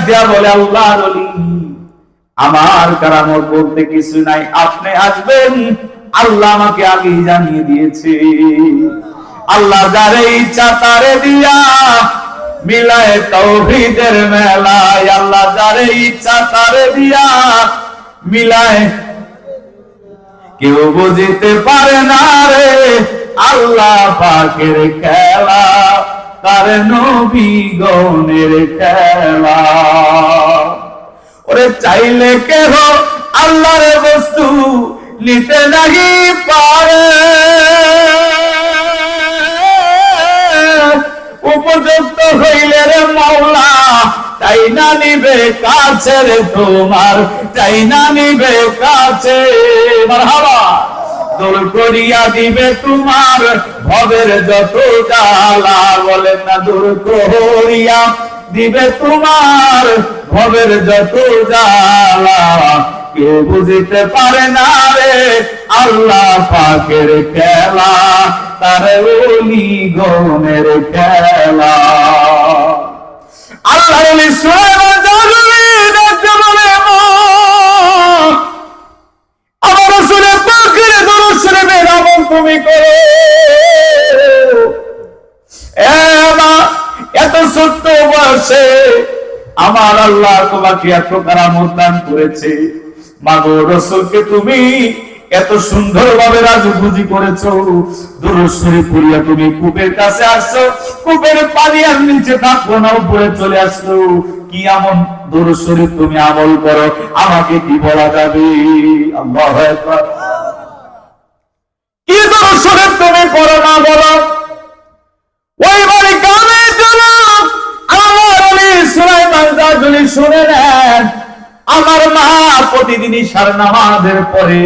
দিয়া বলে, আল্লাহর ওলি, আমার কারামত বলতে কিছু নাই, আপনি আসবেন, আল্লাহ আমাকে আগেই জানিয়ে দিয়েছে। আল্লাহ যারে ইচ্ছা তারে দিয়া মিলায় তাওহীদের মেলায়, আল্লাহ যারে ইচ্ছা তারে দিয়া মিলায়, কেউ বুঝিতে পারে না রে আল্লাহ পাকের খেলা, তার নবী গণের খেলা। ওরে চাইলে কেহ আল্লাহর বস্তু নিতে নাহি পারে, উপযুক্ত হইলে রে মাওলা তাই না নিবে কাছে রে তোমার, তাই না নিবে কাছে। মারহাবা। দূর করিয়া দিবে তোমার ভবের যত জ্বালা, বলেন না, দূর করিয়া দিবে তোমার ভবের যত জ্বালা, কেউ বুঝিতে পারে না রে আল্লাহ পাকের খেলা, তার ওলি গণের খেলা। আল্লাহ ওলি সুলাইমান জালালি ডাকতে বলে, আমার রাসূলের পাকের দরুদ শরীফের আমল তুমি করো। এত ছোট্ট বয়সে আমার আল্লাহ তোমাকে এত কারামত দান করেছে, মাগো রাসূলকে তুমি এত সুন্দর ভাবে রাজপুজি করেছো, দরুদ শরীফ পড়িয়া তুমি কূপের কাছে আসছো, কূপের পানি আর নিচে থাকলো না, উপরে চলে আসলো। কি এমন দরুদ শরীফ তুমি আমল করো, আমাকে কি বলা যাবে? আল্লাহু আকবার। কি দরুদ শরীফ তুমি পড়ো না বলো? ওই বাড়ি কামে চলো, আল্লাহর ওলি সুলাইমান জালালি শুনে নেন, আমার মা প্রতিদিনই সার নামাজের পরে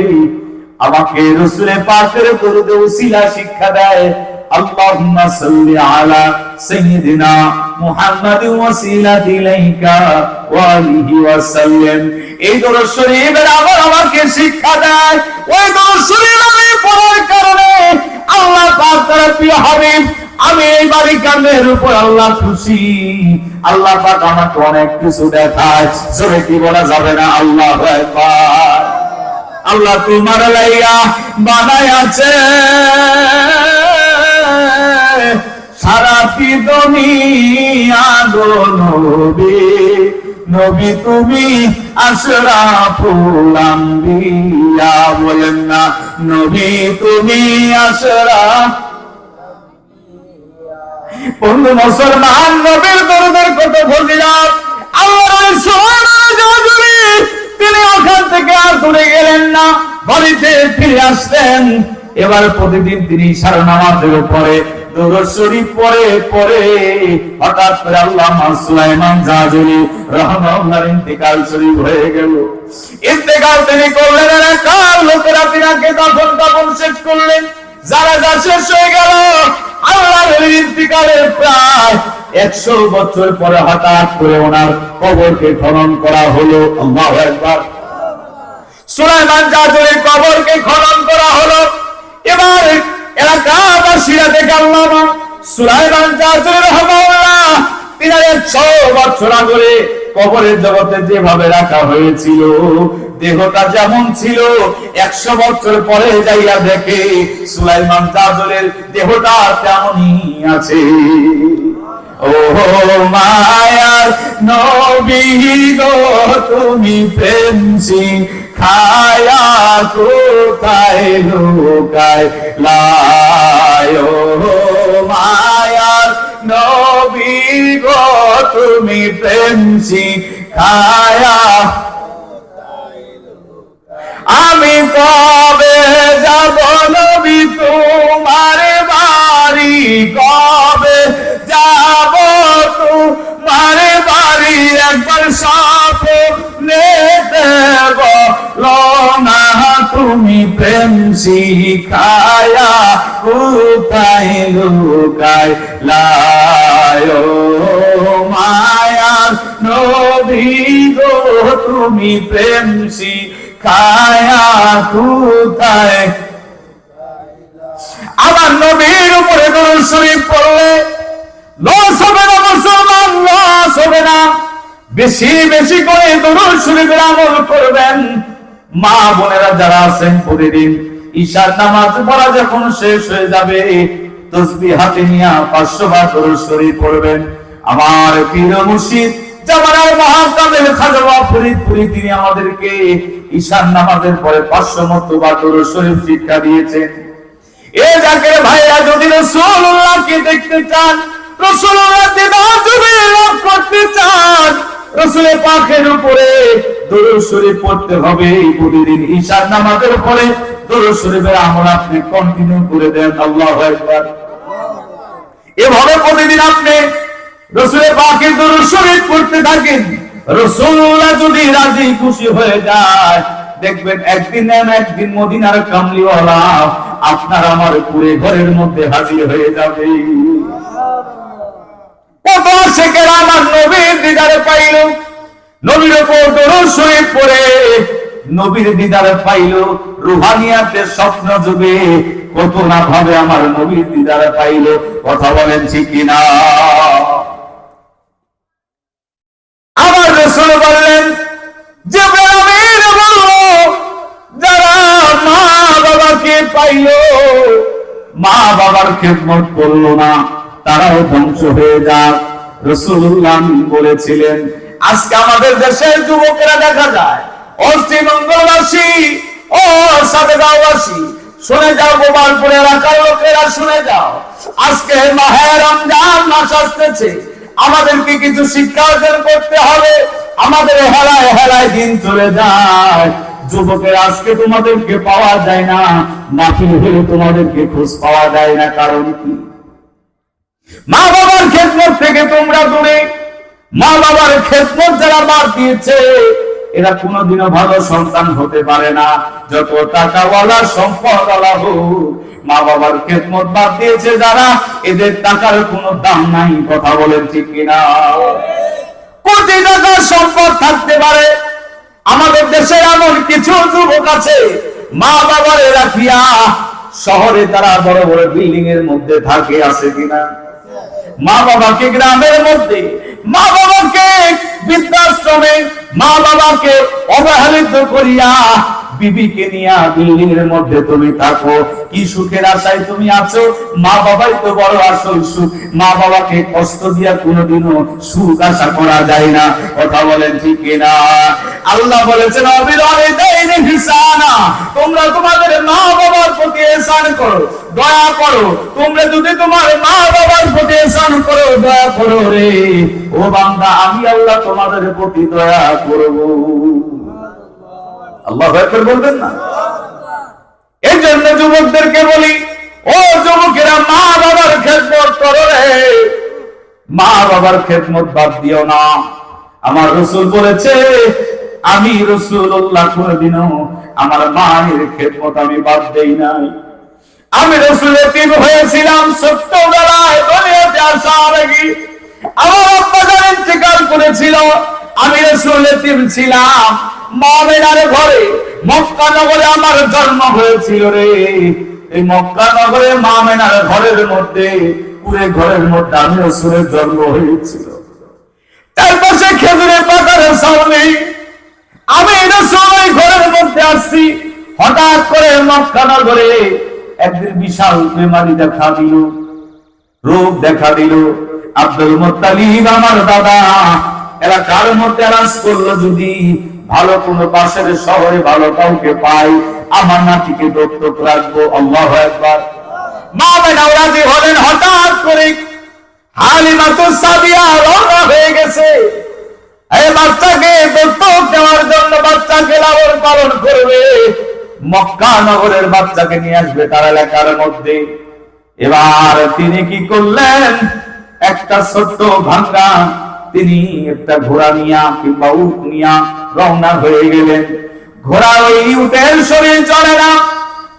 আমাকে রাসূলের পাকের দরুদে উসিলা শিক্ষা দেয়। আল্লাহুম্মা সাল্লি আলা সাইয়্যিদিনা মুহাম্মাদিন ওয়াসিলাতি ইলাইকা ওয়া আলিহি ওয়া সাল্লাম। এই দরুদ শরীফের আবার আমাকে শিক্ষা দেয়। ওই দরুদ শরীফ আমি পড়ার কারণে আল্লাহ পাক তার প্রিয় হাবিব, আমি এই বাড়ি কামের উপর আল্লাহ খুশি। আল্লাহ পাক আমাকে অনেক কিছু দেখায়, জোরে কি বলা যাবে না? আল্লাহু আকবার। আল্লাহ তোমার লাইয়া বানায়াছে সারা দুনিয়া গো নবী, নবী তুমি আশরাফুল আম্বিয়া, বলেন না, নবী তুমি আশরাফ। বন্ধু মুসলমান, নবীর দরুদের কত ফজিলত। আল্লাহর সুবহানাহু তিনি ওখান থেকে আর দূরে গেলেন না, বাড়িতে ফিরে আসলেন। এবার প্রতিদিন তিনি সারা নামাজের উপরে দরুদ শরীফ পড়ে পড়ে হঠাৎ করে আল্লামা সুলাইমান জালালি রাহমাহুল্লাহর ইন্তেকাল শরীফ হয়ে গেল। ইন্তেকাল তিনি করলেন, এলাকার লোকেরা তিনাকে দাফন কাফন শেষ করলেন, জানাজা শেষ হয়ে গেল। আল্লাহর ওলির ইন্তেকালের প্রায় 100 বছর পরে হঠাৎ করে ওনার কবরকে খনন করা হলো। আল্লাহু আকবার। সুলাইমান জালালির কবরকে খনন করা হলো। এবার এলাকাবাসীরা দেখে আল্লামা সুলাইমান জালালি রাহমাহুল্লাহ তিনি 100 বছর আগে কবরের জগতে যেভাবে রাখা হয়েছিল, দেহটা যেমন ছিল, 100 বছর পরে যাইয়া দেখে সুলাইমান জালালির দেহটা তেমনই আছে। ও মায়ার নবী গো, তুমি প্রেম শিখায়া কোথায় লুকায় লাই, ও মায়ার নবী গো, তুমি প্রেম শিখায়া, আমি কবে যাব নবী তোমার বাড়ি, কবে যাব তোমার বাড়ি, একবার স্বপ্নে বলো না তুমি প্রেম শিখায়া কোথায় লুকায় লাই, ও মায়ার নবী গো, তুমি প্রেম শিখায়া কোথায়। আমার নবীর উপরে দরুদ শরীফ পড়লে লস হবে না মুসলমান, লস হবে না। বেশি বেশি করে দরুদ শরীফের আমল করবেন। মা বোনেরা যারা আছেন প্রতিদিন ঈশার নামাজ পড়া যখন শেষ হয়ে যাবে তাসবিহ হাতে নিয়ে 500 বার দরুদ শরীফ পড়বেন। আমার পীর মুর্শিদ জামানার মহাকামেল খাজা ফরিদপুরি তিনি আমাদেরকে ঈশার নামাজের পরে 500 মতবার দরুদ শরীফ শিক্ষা দিয়েছেন। এই জাকের ভাইরা যদি রাসূলুল্লাহকে দেখতে চান, রাসূলুল্লাহ দিদার যদি লাভ করতে চান, রাসূলের পাকের উপরে দরুদ শরীফ পড়তে হবে। প্রতিদিন ঈশার নামাজের পরে দরুদ শরীফের আমল আপনি কন্টিনিউ করে দেন। আল্লাহু আকবার। এভাবে প্রতিদিন আপনি রাসূলের পাকের দরুদ শরীফ পড়তে থাকেন, রাসূলুল্লাহ যদি রাজি খুশি হয়ে যায়, দেখবেন একদিন না একদিন মদিনার কামলিওয়ালা আপনার আমার পুরে ঘরের মধ্যে হাজির হয়ে যাবে। কত আশিকের আমার নবীর দিদার পাইল, নবীর উপর দরুদ শরীফ পড়ে নবীর দিদার পাইল, রুহানিয়াতের স্বপ্ন যুগে কত না ভাবে আমার নবীর দিদার পাইল। কথা বলেন ঠিক কিনা? আমার রাসূল বললেন, জিবরাইল বলল, যারা মা বাবাকে পাইল, মা বাবার খেদমত করলো না, তারাও ধ্বংস হয়ে যাক। রাসূলুল্লাহ বলেছিলেন, আজকে আমাদের দেশের যুবকেরা দেখা যায়, অশ্রীমঙ্গলবাসী ও সাদেগাঁওবাসী শুনে যাও, গোপালপুর এলাকার লোকেরা শুনে যাও, আজকে মাহে রমজান মাস আসতেছে, আমাদেরকে কিছু শিক্ষা অর্জন করতে হবে। আমাদের হেলায় হেলায় দিন চলে যায়, যুবকের আজকে তোমাদেরকে পাওয়া যায় না, মাহফিল হলে তোমাদেরকে খোঁজ পাওয়া যায় না। কারণ কি? মা বাবার খেদমত থেকে তোমরা দূরে। মা বাবার খেদমত যারা বাদ দিয়েছে, এরা কোনোদিনও ভালো সন্তান হতে পারে না। যত টাকাওয়ালা সম্পদওয়ালা হোক, মা বাবার খেদমত বাদ দিয়েছে যারা, এদের টাকার কোনো দাম নাই। কথা বলেন ঠিক কিনা? কোটি টাকার সম্পদ থাকতে পারে, আমাদের দেশের এমন কিছু যুবক আছে, মা বাবার রাখিয়া শহরে তারা বড় বড় বিল্ডিং এর মধ্যে থাকে। আছে কিনা? মা বাবাকে গ্রামের মধ্যে, মা বাবাকে বৃদ্ধাশ্রমে, মা বাবাকে অবহেলিত করিয়া বিবিকে নিয়া বিল্ডিং এর মধ্যে তুমি থাকো। কি সুখের আশায় তুমি আছো? মা বাবাই তো বড় আসল সুখ। মা বাবাকে কষ্ট দিয়া কোনোদিনও সুখ আশা করা যায় না। কথা বলেন ঠিক কিনা? আল্লাহ বলেছেন, অবিলম্বে হিসানা, তোমরা তোমাদের মা বাবার প্রতি ihsan করো, দয়া করো। তোমরা যদি তোমার মা বাবার প্রতি ihsan করো, দয়া করো রে ও বান্দা, আমি আল্লাহ তোমাদের প্রতি দয়া করব। আল্লাহু আকবার বলবেন না? এই জন্য যুবকদেরকে বলি, ও যুবকেরা, মা বাবার খেদমত করো রে, মা বাবার খেদমত বাদ দিও না। আমার রাসূল বলেছে, আমি রাসূলুল্লাহ কোনদিনও আমার মায়ের খেদমত আমি বাদ দেই নাই। আমি রাসূল এতিম হয়েছিলাম ছোট্টবেলায়, দুনিয়াতে আসার আগে আমার আব্বা জান ইন্তেকাল করেছিল, আমি রাসূল এতিম ছিলাম। মামিনার ঘরে, মক্কা নগরে আমার জন্ম হয়েছিল রে। এই মক্কা নগরে মামিনার ঘরের মধ্যে, পুরে ঘরের মধ্যে আমি রাসূলের জন্ম হয়েছিল। তার পাশে খেজুরের পাতার ছাউনি, আমি রাসূল ঘরের মধ্যে আসছি। হঠাৎ করে মক্কা নগরে একদিন বিশাল বেমারি দেখা দিল, রোগ দেখা দিল। আব্দুল মুত্তালিব আমার দাদা এলাকার মধ্যে আরাজ করলো, যদি ভালো কোনো পাশের শহরে ভালো কাউকে পাই, আমার নাতিকে দত্তক রাখবো। আল্লাহু আকবার। মা মেনাও রাজি হলেন। হঠাৎ করে হালিমাতুস সাদিয়া রওনা হয়ে গেছে এই বাচ্চাকে দত্তক নেওয়ার জন্য। বাচ্চাকে লালন পালন করবে, মক্কা নগরের বাচ্চাকে নিয়ে আসবে তার এলাকার মধ্যে। এবার তিনি কি করলেন, একটা ছোট্ট ভাঙ্গা তিনি একটা ঘোড়া নিয়া কিংবা উট নিয়া রওনা হয়ে গেলেন। ঘোড়া ওই উটের শরীর চলে না,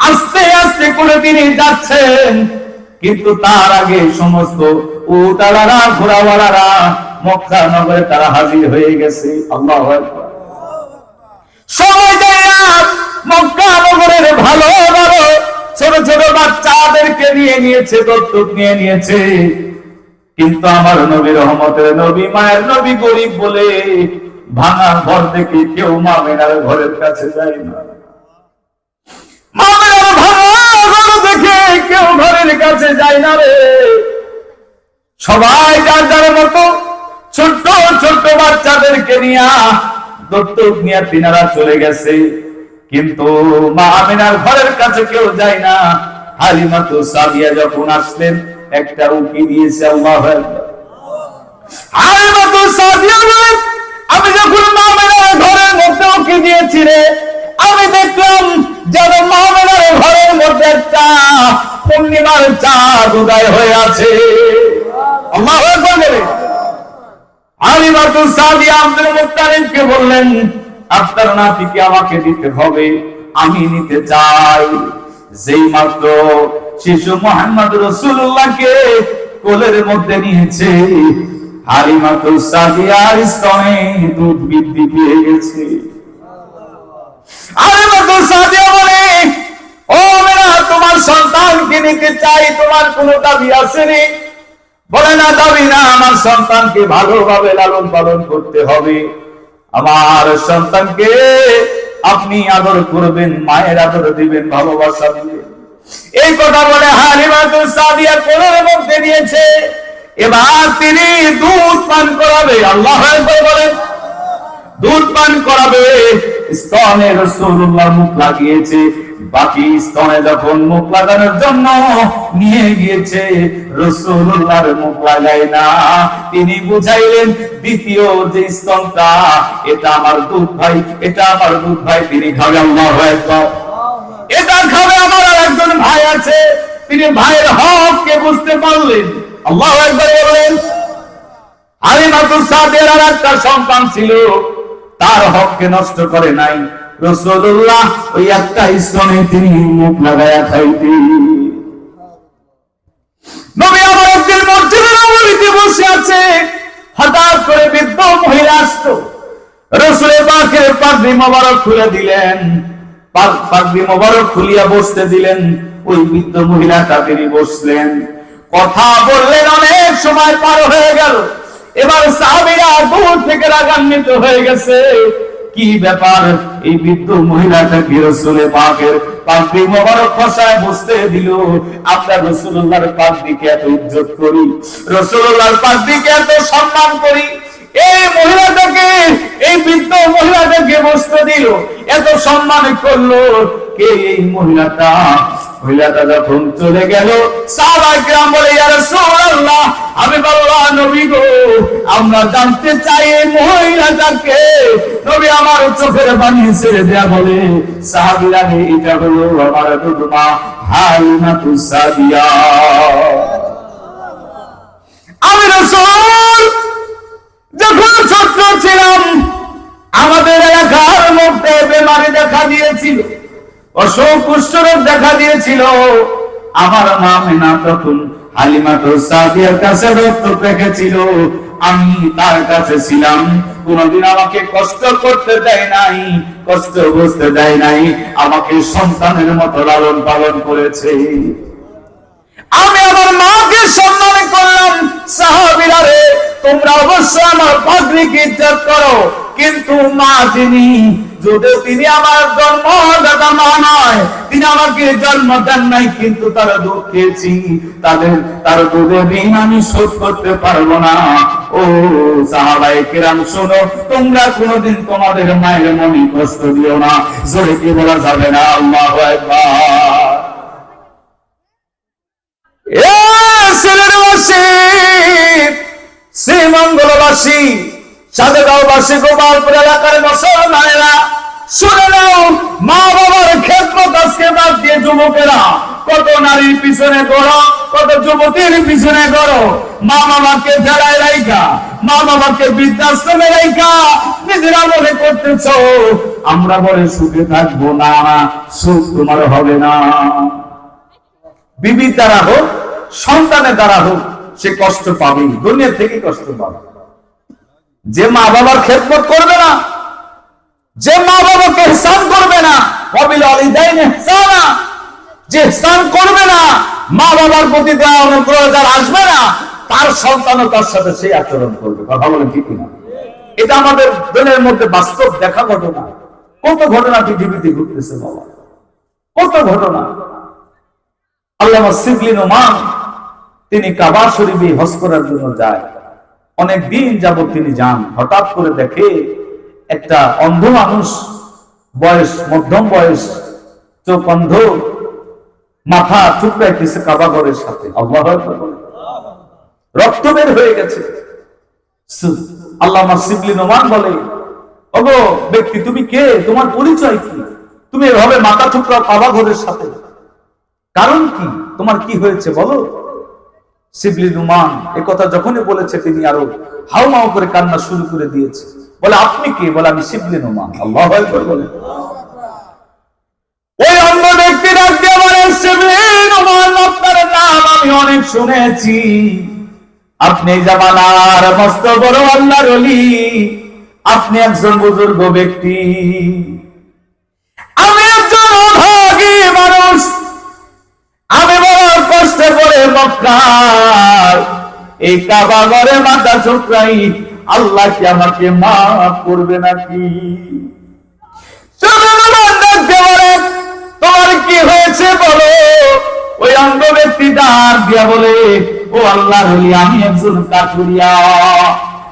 আস্তে আস্তে করে তিনি যাচ্ছেন। কিন্তু তার আগে সমস্ত উটওয়ালারা, ঘোড়াওয়ালারা মক্কা নগরে তারা হাজির হয়ে গেছে। আল্লাহু আকবার। সময় দেয় মক্কা নগরের ভালো ভালো ছোট ছোট বাচ্চাদেরকে নিয়ে নিয়েছে, দত্তক নিয়ে নিয়েছে। কিন্তু আমার নবী রহমতের নবী, মায়ের নবী গরিব বলে ভাঙা ঘর দেখে কেউ মা মেনার ঘরের কাছে যায় না। মা মেনার ভাঙা ঘর দেখে কেউ ঘরের কাছে যায় না রে। সবাই যার যার মতো ছোট্ট ছোট্ট বাচ্চাদেরকে নিয়ে দত্তক নিয়ে তিনারা চলে গেছে, কিন্তু মা আমিনার ঘরের কাছে কেউ যায় না। হালিমাতু সাদিয়া যখন আসলেন একটা উকি দিয়েছে। আল্লাহু আকবার। হালিমাতু সাদিয়া বলেন, আমি যখন মা আমিনার ঘরের মধ্যে উকি দিয়েছি রে, আমি দেখলাম যেন মা আমিনার ঘরের মধ্যে একটা পূর্ণিমার চাঁদ উদয় হয়ে আছে। আল্লাহু আকবার বলে হালিমাতু সাদিয়া আব্দুল মুত্তালিবকে বললেন, আপনার নাতিকে আমাকে দিতে হবে, আমি নিতে চাই। যেই মাত্র শিশু মুহাম্মদ রাসূলুল্লাহকে কোলের মধ্যে নিয়েছে, হালিমাতু সাদিয়ার স্তনে দুধ বৃদ্ধি পেয়ে গেছে। হালিমাতু সাদিয়া বলে, ও মেরা, তোমার সন্তানকে নিতে চাই, তোমার কোনো দাবি আছে রে? বলে, না, দাবি না, আমার সন্তানকে ভালোভাবে লালন পালন করতে হবে। আমার সন্তানকে আপনি আদর করবেন, মায়ের আদর দিবেন, ভালোবাসা দিবেন। এই কথা বলে হালিমাতু সাদিয়া কোলের মধ্যে নিয়েছে। এবার তিনি দুধ পান করাবে। আল্লাহু আকবার বলেন, দুধ পান করাবে। স্তনে রাসূলুল্লাহ মুখ লাগিয়েছে, বাকি স্তনে যখন মুখ লাগানোর জন্য নিয়ে গিয়েছে, রাসূলুল্লাহর মুখ লাগায় না। তিনি বুঝাইলেন, দ্বিতীয় যে স্তনটা, এটা আমার দুধ ভাই, এটা আমার দুধ ভাই, তিনি খাবে। আল্লাহু আকবার। এটা খাবে। আমার আরেকজন ভাই আছে, তিনি ভাইয়ের হককে বুঝতে পারলেন। আল্লাহু আকবার বললেন। হালিমাতু সাদিয়ার আরেকটা সন্তান ছিল, তার হককে নষ্ট করে নাই। রাসূলুল্লাহ ওই একটা স্তনে তিনি মুখ লাগায়া খাইতেন। নবী আমার একদিন মসজিদে নববীতে বসে আছে, হঠাৎ করে বৃদ্ধ মহিলা আসতো। রাসূলের পাকের পাগড়ি মোবারক খুলে দিলেন, পাগড়ি মোবারক খুলিয়া বসতে দিলেন। ওই বৃদ্ধ মহিলাটা তিনি বসলেন, কথা বললেন। অনেক সময় পার হয়ে গেল। এবার সাহাবীরা দূর থেকে রাগান্বিত হয়ে গেছে, কি ব্যাপার, এই বৃদ্ধ মহিলাটাকে রাসূলের পাকের পাগড়ি মোবারক খসায় বসতে দিল? আমরা রাসূলুল্লাহর পাগড়িকে এত ইজ্জত করি, রাসূলুল্লাহর পাগড়িকে এত সম্মান করি, এই মহিলাটাকে, এই বৃদ্ধ মহিলাটাকে বসতে দিল, এত সম্মান করলো কে? এই মহিলাটা। মহিলাটা যখন চলে গেল, সাহাবায়ে কেরাম বলে, ইয়া রাসূলুল্লাহ, আমি বললাম, নবী গো, আমরা জানতে চাই এই মহিলাটাকে। নবী আমার চোখের পানি ছেড়ে দেয়া বলে, সাহাবীরা, এটা হলো আমার দুধমা হালিমাতু সাদিয়া। আমি রাসূল যখন ছোট ছিলাম, আমাদের এলাকার মধ্যে বেমারি দেখা দিয়েছিল, অসুখ কুষ্ঠরোগ দেখা দিয়েছিল। আমার মা মেনা তখন হালিমাতু সাদিয়ার কাছে রক্ত রেখেছিল। আমি তার কাছে ছিলাম, কোনদিন আমাকে কষ্ট করতে দেয় নাই, কষ্ট বুঝতে দেয় নাই, আমাকে সন্তানের মতো লালন পালন করেছে। আমি আমার মাকে সম্মান করলাম। সাহাবীরা রে, তোমরা অবশ্যই আমার পাগড়িকে ইজ্জত করো, কিন্তু মা যিনি, যদিও তিনি আমার জন্মদাতা মা নয়, তিনি আমাকে জন্ম দেন নাই, কিন্তু তারা দুধ খেয়েছি, তার দুধের ঋণ আমি শোধ করতে পারবো না। ও সাহাবায়ে কেরাম, শোনো, তোমরা কোনোদিন তোমাদের মায়ের মনে কষ্ট দিও না। জোরে কি বলা যাবে না? আল্লাহু আকবার। শ্রীমঙ্গলবাসী, সাদেগাঁওবাসী, গোপালপুর এলাকার মুসলমানেরা, শুনে নাও, মা বাবার খেদমত আজকে বাদ দিয়ে যুবকেরা কত নারীর পিছনে করো, কত যুবতীর পিছনে করো। মা বাবাকে ফেলায় রাইখা, মা বাবাকে বৃদ্ধাশ্রমে রাইখা নিজেরা মনে করতেছ আমরা বলে সুখে থাকবো। না, সুখ তোমার হবে না। বিবি দ্বারা হোক, সন্তানের দ্বারা হোক, সে কষ্ট পাবে, দুনিয়া থেকে কষ্ট পাবে। যে মা বাবার খেদমত করবে না, যে মা বাবাকে ইহসান করবে না, ওয়াবিল ওয়ালিদাইনি ইহসানা, যে ইহসান করবে না, মা বাবার প্রতি দয়া অনুগ্রহ যার আসবে না, তার সন্তানও তার সাথে সেই আচরণ করবে। কথা বলেন ঠিক কিনা? এটা আমাদের দিনের মধ্যে বাস্তব দেখা ঘটনা। কত ঘটনা পৃথিবীতে ঘটতেছে বাবা, কত ঘটনা। আল্লামা শিবলি নোমান তিনি কাবা শরীফে হজ করার জন্য যায়। অনেক দিন যাবত তিনি যান। হঠাৎ করে দেখে একটা অন্ধ মানুষ, বয়স মধ্যম বয়স, চোখ অন্ধ, মাথা চুপড়াইতেছে কাবা ঘরের সাথে। আল্লাহু আকবার, রক্ত বের হয়ে গেছে। আল্লামা শিবলি নোমান বলে, ওগো ব্যক্তি তুমি কে, তোমার পরিচয় কি? তুমি এভাবে মাথা চুপড়াও কাবা ঘরের সাথে, কারণ কি? তোমার কি হয়েছে বলো। শিবলি নোমান এই কথা যখনই বলেছে তিনি আরো হাউমাউ করে কান্না শুরু করে দিয়েছে। বলে আপনি কে? বলে আমি শিবলি নোমান। আল্লাহু আকবার বলে। ওই অন্ধ ব্যক্তি ডাক দিয়ে বলে, শিবলি নোমান আপনার নাম আমি অনেক শুনেছি, আপনি জামানার মস্ত বড় আল্লাহর ওলি, আপনি একজন বুজুর্গ ব্যক্তি, আমি একজন অভাগী মানুষ, আমি বড় কষ্ট করে মক্কার এই কাবা ঘরে মাথা চুপড়াই, আল্লাহ কি আমাকে মাফ করবে নাকি? তোমার কি হয়েছে বলো। ওই অন্ধ ব্যক্তি ডাক দিয়া বলে, ও আল্লাহর ওলি, আমি একজন কাঠুরিয়া,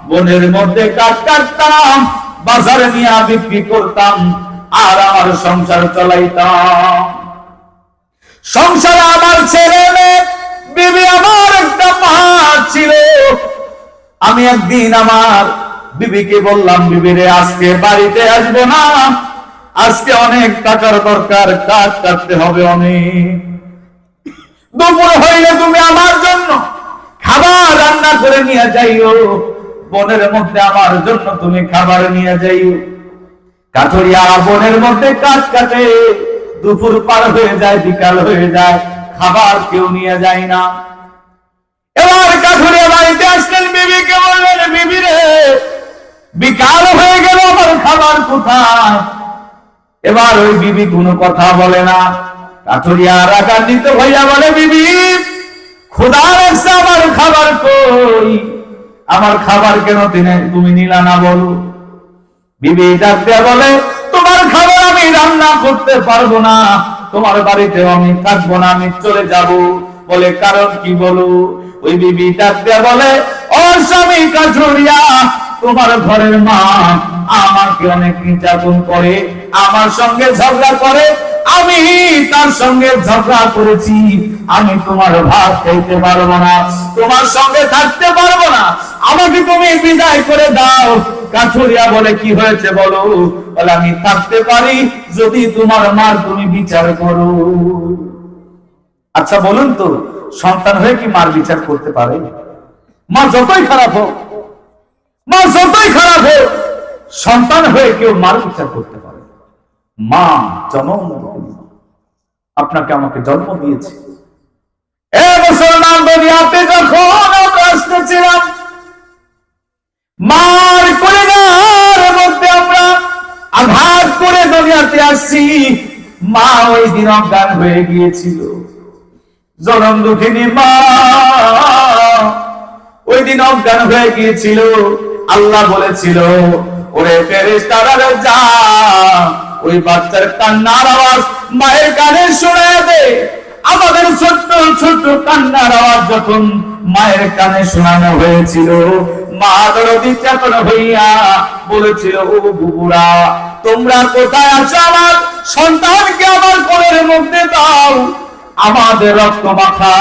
বনের মধ্যে কাঠ কাটতাম, বাজারে নিয়ে বিক্রি করতাম, আর আমার সংসার চালাইতাম। সংসারে আমার ছেলে মেয়ে, বিবি, আমার একটা মা ছিল। আমি একদিন আমার বিবিকে বললাম, বিবি রে আজকে বাড়িতে আসবো না, আজকে অনেক টাকার দরকার, কাজ কাটতে হবে অনেক। দুপুর হইলে তুমি আমার জন্য খাবার রান্না করে নিয়ে যাইও, বনের মধ্যে আমার জন্য তুমি খাবার নিয়ে যাইও। কাঠুরিয়া বনের মধ্যে কাজ কাটে, দুপুর পার হয়ে যায়, বিকাল হয়ে যায়, খাবার কেউ নিয়ে যায় না। এবার কাঠুরিয়া বাড়িতে আসলেন, বিবিকে বললেন, বিবি রে বিকাল হয়ে গেল, আমার খাবার কোথায়? এবার ওই বিবি কোনো কথা বলে না। কাঠুরিয়া রাগান্বিত হইয়া বলে, বিবি ক্ষুধা লাগছে, আমার খাবার কই? আমার খাবার কেন তুমি নিলা না বলো? বিবি ডাক দিয়া বলে, তোমার খাবার আমি রান্না করতে পারবো না, তোমার বাড়িতেও আমি থাকবো না, আমি চলে যাব। বলে কারণ কি বলো? ওই বিবি ডাক দিয়া বলে, ও স্বামী কাঠুরিয়া, তোমার ঘরের মা আমাকে অনেক নির্যাতন করে, আমার সঙ্গে ঝগড়া করে, আমি তার সঙ্গে ঝগড়া করেছি, আমি তোমার ভাত খাইতে পারবো না, তোমার সঙ্গে থাকতে পারবো না, আমাকে তুমি বিদায় করে দাও। কাঠুরিয়া বলে, কি হয়েছে বলো? বলে আমি থাকতে পারি যদি তোমার মার তুমি বিচার করো। আচ্ছা বলুন তো, সন্তান হয়ে কি মার বিচার করতে পারে? মা যতই খারাপ হোক, মা যতই খারাপ হোক, সন্তান হয়ে কেউ মার বিচার করতে পারে? মা জন্ম আপনাকে আমাকে জন্ম দিয়েছে। এ মুসলমান, দুনিয়াতে যখন আমরা আসতেছিলাম, মার কলিজার মধ্যে আমরা আঘাত করে দুনিয়াতে আসছি। মা ওই দিন অজ্ঞান হয়ে গিয়েছিল। জনম দুঃখিনী মা ওই দিন অজ্ঞান হয়ে গিয়েছিল। আল্লাহ বলেছিল, ওরে ফেরেশতারা যা, ওই বাচ্চার কান্নার আওয়াজ মায়ের কানে শোনায় দে। আমাদের ছোট্ট ছোট্ট কান্নার আওয়াজ যখন মায়ের কানে শোনানো হয়েছিল, মা দরদি চেতন হইয়া বলেছিল, ও বুবুরা, তোমরা কোথায় আছো? আমার সন্তানকে আমার কোলের মধ্যে দাও। আমাদের রক্ত মাখা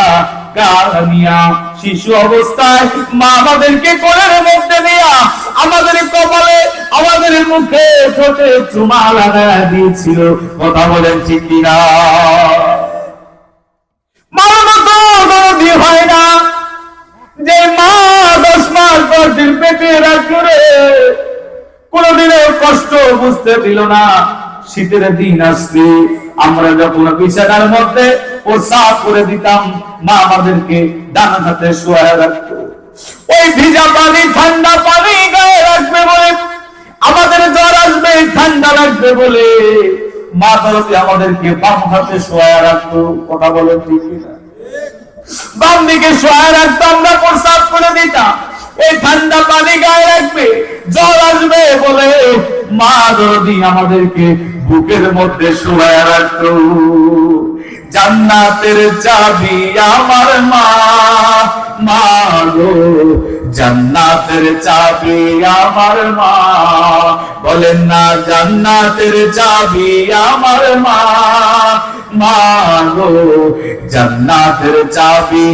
কানিয়া শিশু অবস্থায় মা আমাদেরকে কোলের মধ্যে নিয়া আমাদের কপালে, আমাদের মুখে ঠোঁটে চুমা লাগায় দিয়েছিল। কথা বলেন ঠিক কিনা? মার মতো দরদি হয় না যে মা 10 মাস গর্ভের পেটে রাখলে কোনদিনও কষ্ট বুঝতে দিল না। শীতের দিন আসলে আমরা যখন বিছানার মধ্যে প্রসাব করে দিতাম, মা আমাদেরকে ডান হাতে শোয়ায় রাখতো। ওই ভিজা পানি, ঠান্ডা পানি গায়ে রাখবে বলে, আমাদের জ্বর আসবে, ঠান্ডা লাগবে বলে মা দরদি আমাদেরকে বাম হাতে শোয়ায় রাখতো। কথা বলে ঠিক না? বাম দিকে শোয়া রাখতো, আমরা প্রসাব করে দিতাম। এই ঠান্ডা পানি গায়ে রাখবে, জল আসবে বলে মা দরদি আমাদেরকে বুকের মধ্যে শোয়া রাখতো। জান্নাতের চাবি আমার মা, মা গো জান্নাতের চাবি আমার মা, বলেন না জান্নাতের চাবি আমার মা, মা গো জান্নাতের চাবি।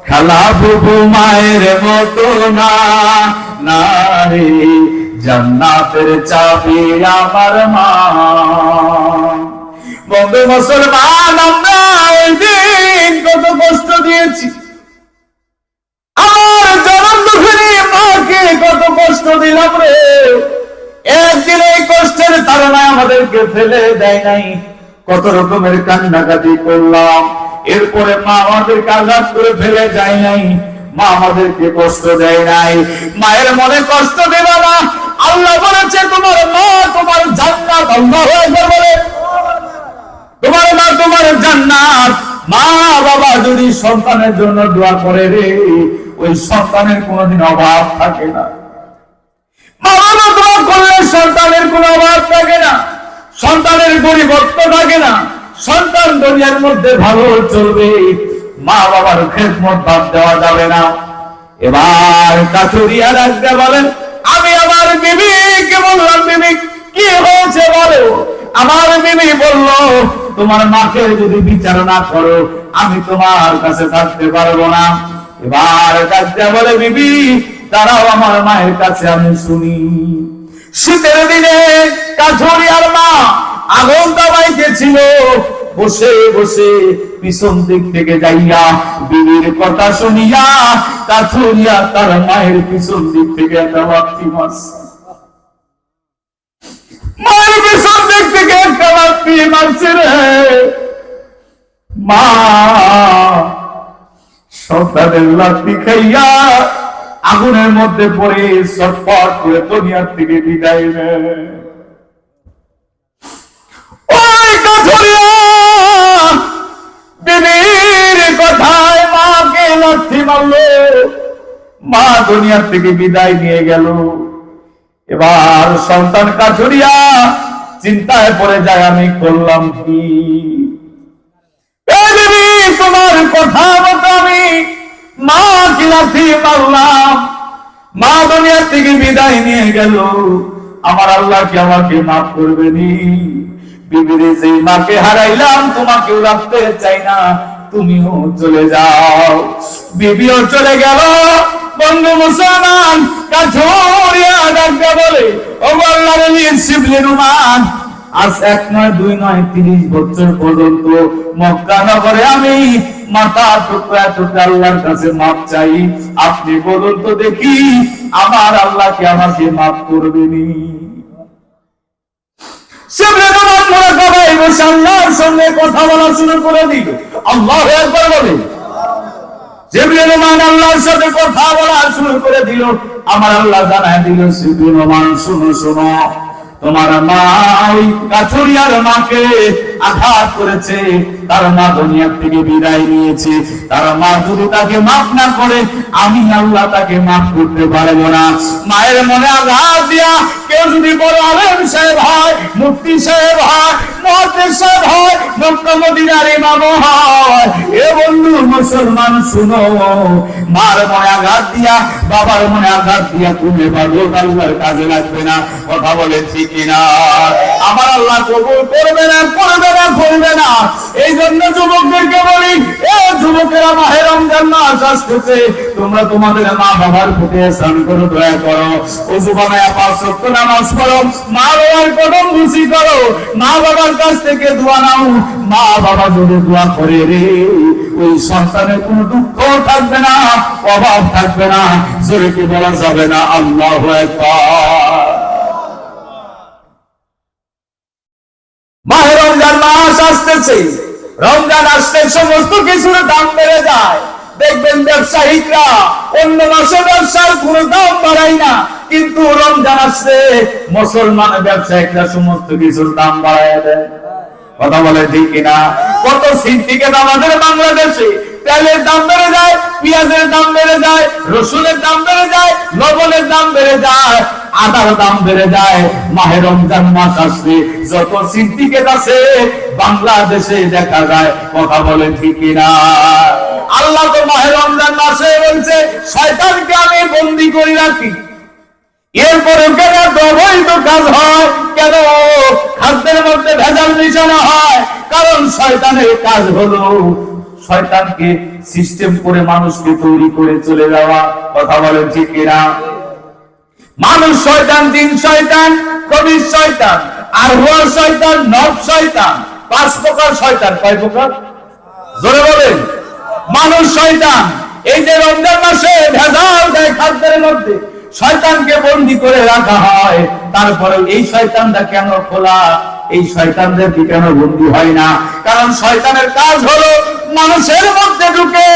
খালা বুবু মায়ের মতো না, না রে জান্নাতের চাবি আমার মা। বন্ধু মুসলমান, আমরা ওই দিন কত কষ্ট দিয়েছি, আমার জনম দুঃখিনী মাকে কত কষ্ট দিলাম রে। একদিন এই কষ্টের তাড়নায় আমাদেরকে ফেলে দেয় নাই, কত রকমের কান্নাকাটি করলাম, এরপরে মা আমাদেরকে আঘাত করে ফেলে যায় নাই, মা আমাদেরকে কষ্ট দেয় নাই। মায়ের মনে কষ্ট দেবে না, আল্লাহ বলেছে তোমার মা তোমার জান্নাত। আল্লাহু আকবার বলে, তোমার মা তোমার জান্নাত। মা বাবা যদি সন্তানের জন্য দোয়া করে রে, ওই সন্তানের কোনোদিন অভাব থাকে না। মা বাবা দোয়া করলে সন্তানের কোনো অভাব থাকে না, সন্তানের গরিবত্ব থাকে না, সন্তান দুনিয়ার মধ্যে ভালো চলবে। মা বাবার খেদমত বাদ দেওয়া যাবে না। এবার কাছুরিয়া রাখতে বলেন, আমি আমার বিবিকে বললাম, বিবি কি হয়েছে বলো। আমার বিবি বলল, তোমার মাকে যদি বিচার না করো আমি তোমার কাছে থাকতে পারবো না। এবার কাজটা বলে, বিবি দাঁড়াও আমার মায়ের কাছে আমি শুনি। শীতের দিনে কাছুরিয়ার মা আগুন দাবাইতে ছিল, বসে বসে পিছন দিক থেকে যাইয়া বিবির কথা শুনিয়া কাছুরিয়া তার মায়ের পিছন দিক থেকে একটা লাথি মারছে। মায়ের পিছন দিক থেকে একটা লাথি মারছে রে। মা সন্তানের লাথি খাইয়া আগুনের মধ্যে পড়ে ছটফট করে দুনিয়ার থেকে বিদায় নেয়। ওই কাছুরিয়া বিবির কথায় মাকে লাথি মারলো, মা দুনিয়ার থেকে বিদায় নিয়ে গেল। এবার সন্তান কাছুরিয়া চিন্তায় পড়ে যায়, আমি করলাম কি। তোমার কথা মতো আমি মা কি লাথি মারলাম, মা দুনিয়ার থেকে বিদায় নিয়ে গেল, আমার আল্লাহ কি আমাকে মাফ করবে নি। বিবিরে যে মাকে হারাইলাম তোমাকেও রাখতে চাই না, তুমিও চলে যাও। বিবিও চলে গেল। বন্ধু মুসলমান, কাছুরিয়া ডাকতে বলে, ও আল্লাহর ওলি শিবলি রুমান, আজ 1 নয় 2 নয় 30 বছর পর্যন্ত মক্কা নগরে আমি মাথা টুকরা টুকরা আল্লাহর কাছে মাপ চাই। আপনি বলুন তো দেখি আমার আল্লাহ কি আমাকে মাফ করবেনি? শিবলি রুমান মুরাকাবায় বসে আল্লাহর সঙ্গে কথা বলা শুরু করে দিল। আল্লাহু আকবার বলে। শিবলি রুমান আল্লাহর সাথে কথা বলা শুরু করে দিল। আমার আল্লাহ জানায় দিল, শিবলি রুমান শোনো শোনো, তোমার মা ওই কাছুরিয়ার মাকে আঘাত করেছে, তার মা দুনিয়া থেকে বিদায় নিয়েছে। তার মা যদি তাকে মাফ না করে আমি আল্লাহ তাকে মাফ করতে পারবো না। মায়ের মনে আঘাত দিয়া কেউ যদি বড় আলেম সাহেব হয়, মুফতি সাহেব হয়, মুহাদ্দিস সাহেব হয়, মক্কা মদিনার ইমাম হয়, এ বন্ধু মুসলমান শুনো, মার মনে আঘাত দিয়া বাবার মনে আঘাত দিয়া তুমি পারবো আল্লাহর কাজে লাগবে না। কথা বলে ঠিক কিনা? আমার আল্লাহ কবুল করবে না, করবে না, করবে না। এই জন্য যুবকদেরকে বলি, এ যুবকেরা মাহে রমজান মাস আসতেছে, তোমরা তোমাদের মা বাবার প্রতি ihsan করো, দয়া করো, ওযু বানায়া 5 ওয়াক্ত নামাজ পড়ো, মা বাবার কদম বুঝি করো, মা বাবার কাছ থেকে দোয়া নাও। মা বাবা যদি দোয়া করে রে, ওই সন্তানের কোনো দুঃখ থাকবে না, অভাব থাকবে না, জোরে কি বলা যাবে না আল্লাহু আকবার। মাহে রমজান মাস আসতেছে, রমজান আসলে সমস্ত কিছুর দাম বেড়ে যায়। দেখবেন ব্যবসায়িকরা অন্য মাসে ব্যবসার কোনো দাম বাড়ায় না, কিন্তু রমজান আসলে মুসলমান ব্যবসায়িকরা সমস্ত কিছুর দাম বাড়ায় দেয়। কথা বলে ঠিক কিনা? কত সিন্ডিকেট আমাদের বাংলাদেশে, তেলের দাম বেড়ে যায়, পেঁয়াজের দাম বেড়ে যায়, রসুনের দাম বেড়ে যায়, লবণের দাম বেড়ে যায়, আদার দাম বেড়ে যায়। মাহে রমজান মাস আসলে যত সিন্ডিকেট আছে বাংলাদেশে দেখা যায়। কথা বলে ঠিক কিনা? আল্লাহ তো মাহে রমজান মাসে বলছে শয়তানকে আমি বন্দী করে রাখি। এরপরে কেন অবৈধ কাজ হয়? কেন খাদ্যের মধ্যে ভেজাল মিশানো হয়? কারণ শয়তানের কাজ হলো শয়তানকে সিস্টেম করে মানুষকে তৈরি করে চলে যাওয়া। কথা বলেন ঠিক কিনা? মানুষ শয়তান, জিন শয়তান, কবির শয়তান, আর হুয়া শয়তান, নব শয়তান। 5 প্রকার শয়তান। কয় প্রকার? জোরে বলেন। মানুষ শয়তান। এই যে রমজান মাসে ভেজাল দেয় খাদ্যের মধ্যে, শয়তানকে বন্দী করে রাখা হয়। তারপরে এই শয়তানটা কেন খোলা? এই শয়তানদের কি কেন বন্দী হয় না? কারণ শয়তানের কাজ হলো মানুষের মধ্যে ঢুকে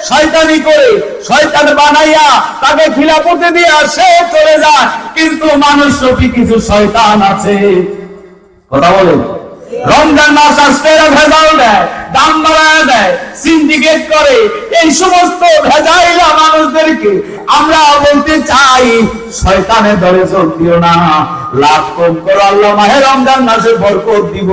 শয়তানি করে, শয়তান বানাইয়া তাকে খিলাফতে দিয়ে সে চলে যায়। কিন্তু মানুষও কি কিছু শয়তান আছে? কথা বলেন। রমজান মাস আসলে এরা ভেজাল দেয়, দাম বাড়ায় দেয়, সিন্ডিকেট করে। এই সমস্ত ভেজাইলা মানুষদেরকে আমরা বলতে চাই শয়তানের দলে যোগ দিও না, লাভ কম করো। আল্লাহ মাহে রমজান মাসে বরকত দিব,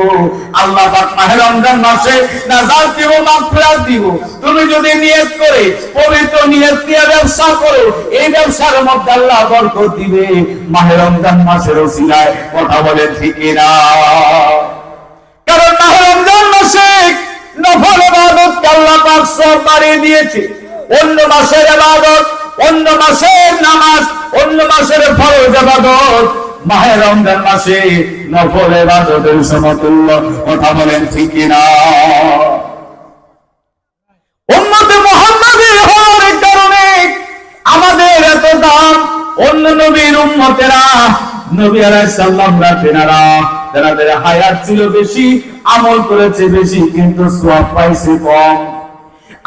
আল্লাহ পাক মাহে রমজান মাসে নাজাত দিব, মাগফিরাত দিব। তুমি যদি নিয়ত করে পবিত্র নিয়ত দিয়ে ব্যবসা করো, এই ব্যবসার মধ্যে আল্লাহ বরকত দিবে মাহে রমজান মাসের ওসিলায়। কথা বলে ঠিক না? কারণ মাহে রমজান মাসে নফল ইবাদত আল্লাহ পাক সব বাড়িয়ে দিয়েছে। অন্য মাসের ইবাদত, অন্য মাসের নামাজ, অন্য মাসের ফরজ ইবাদত মাহে রমজান মাসে নফল ইবাদতের সমতুল্য। কথা বলেন ঠিক না? উম্মতে মুহাম্মাদী হওয়ার কারণে আমাদের এত দাম। অন্য নবীর উম্মতেরা, নবী আলাইহিস সালামরা তেনাদের হায়াত ছিল বেশি, আমল করেছে বেশি, কিন্তু সওয়াব পাইছে কম।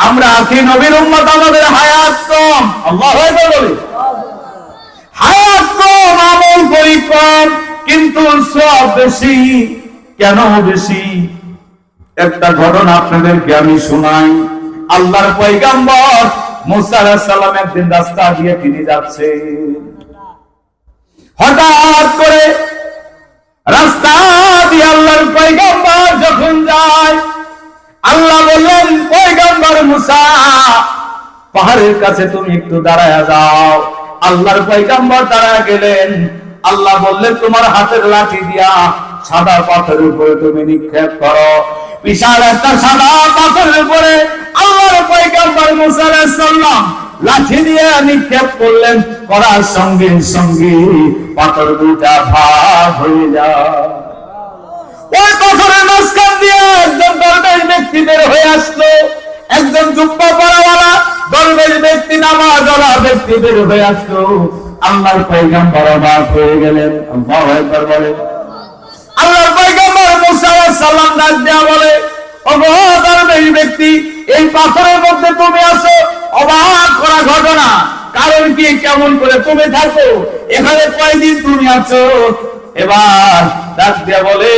আমরা আখির নবীর উম্মত, আমাদের হায়াত কম। আল্লাহু আকবার বলে। হায়াত কম, আমল করি কম, কিন্তু সওয়াব বেশি। কেন বেশি? একটা ঘটনা আপনাদেরকে আমি শোনাই। আল্লাহর পয়গম্বর মুসা আলাইহিস সালাম একদিন রাস্তা দিয়ে তিনি যাচ্ছেন। হঠাৎ করে রাস্তা দিয়ে আল্লাহর পয়গম্বর যখন যায়, আল্লাহ বললেন পয়গম্বর মুসা, পাহাড়ের কাছে তুমি একটু দাঁড়ায়া যাও। আল্লাহর পয়গম্বর দাঁড়ায় গেলেন। আল্লাহ বললেন তোমার হাতের লাঠি দিয়া সাদা পাথরের উপরে তুমি নিক্ষেপ করো। বিশাল একটা সাদা পাথরের উপরে আল্লাহর পয়গম্বর মুসা আলাইহিস সালাম লাঠি দিয়ে নিক্ষেপ করলেন। করার সঙ্গে সঙ্গে পাথর দুটা ভাগ হয়ে যায়। ওই পাথরের মাঝখান দিয়ে একজন দরবেশ ব্যক্তি বের হয়ে আসলো। একজন জুব্বা পরাওয়ালা দরবেশ ব্যক্তি, নামাজওয়ালা ব্যক্তি বের হয়ে আসলো। আল্লাহর পয়গম্বর অবাক হয়ে গেলেন। আল্লাহু আকবার বলে। আল্লাহর পয়গম্বর মুসা আলাইহিস সালাম ডাক দেয়া বলে, ওগো দরবেশ ব্যক্তি, এই পাথরের মধ্যে তুমি আছো, অবাক করা ঘটনা। কারণ কি? কেমন করে তুমি থাকো এখানে? কয়দিন তুমি আছো? এবার ডাক দেয়া বলে,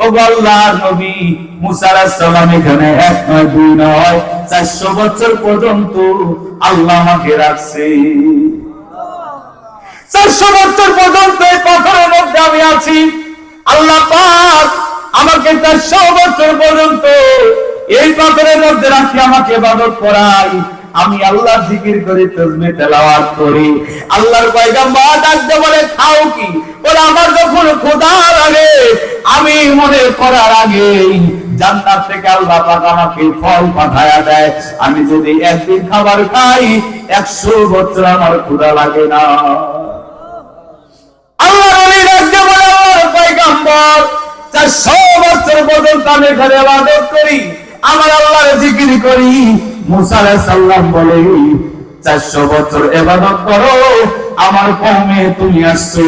ওগো আল্লাহর নবী মুসা আলাইহিস সালাম এখানে 1 নয় 2 নয় 400 বছর পর্যন্ত আল্লাহ আমাকে রাখছে। 400 বছর পর্যন্ত এই পাথরের মধ্যে আমি আছি। আল্লাহ পাক আমাকে 400 বছর পর্যন্ত এই পাথরের মধ্যে রাখি, আমাকে ইবাদত করাই। আমি আল্লাহর জিকির করি, তাসবিহ তেলাওয়াত করি। আল্লাহর পয়গম্বর ডাকতে বলে, খাও কি? বলে, আমার যখন ক্ষুধা লাগে, আমি মনে করার আগে জান্নাত থেকে আল্লাহ পাক আমাকে ফল পাঠায়া দেয়। আমি যদি একদিন খাবার খাই 100 বছর আমার ক্ষুধা লাগে না। আল্লাহর ওলি ডাকতে বলে, আল্লাহর পয়গম্বর 400 বছর পর্যন্ত আমি এখানে ইবাদত করি, আমার আল্লাহর জিকির করি। মুসা আলাইহিস সালাম বলে, 400 বছর ইবাদত করো, আমার কওমে তুমি আসছো।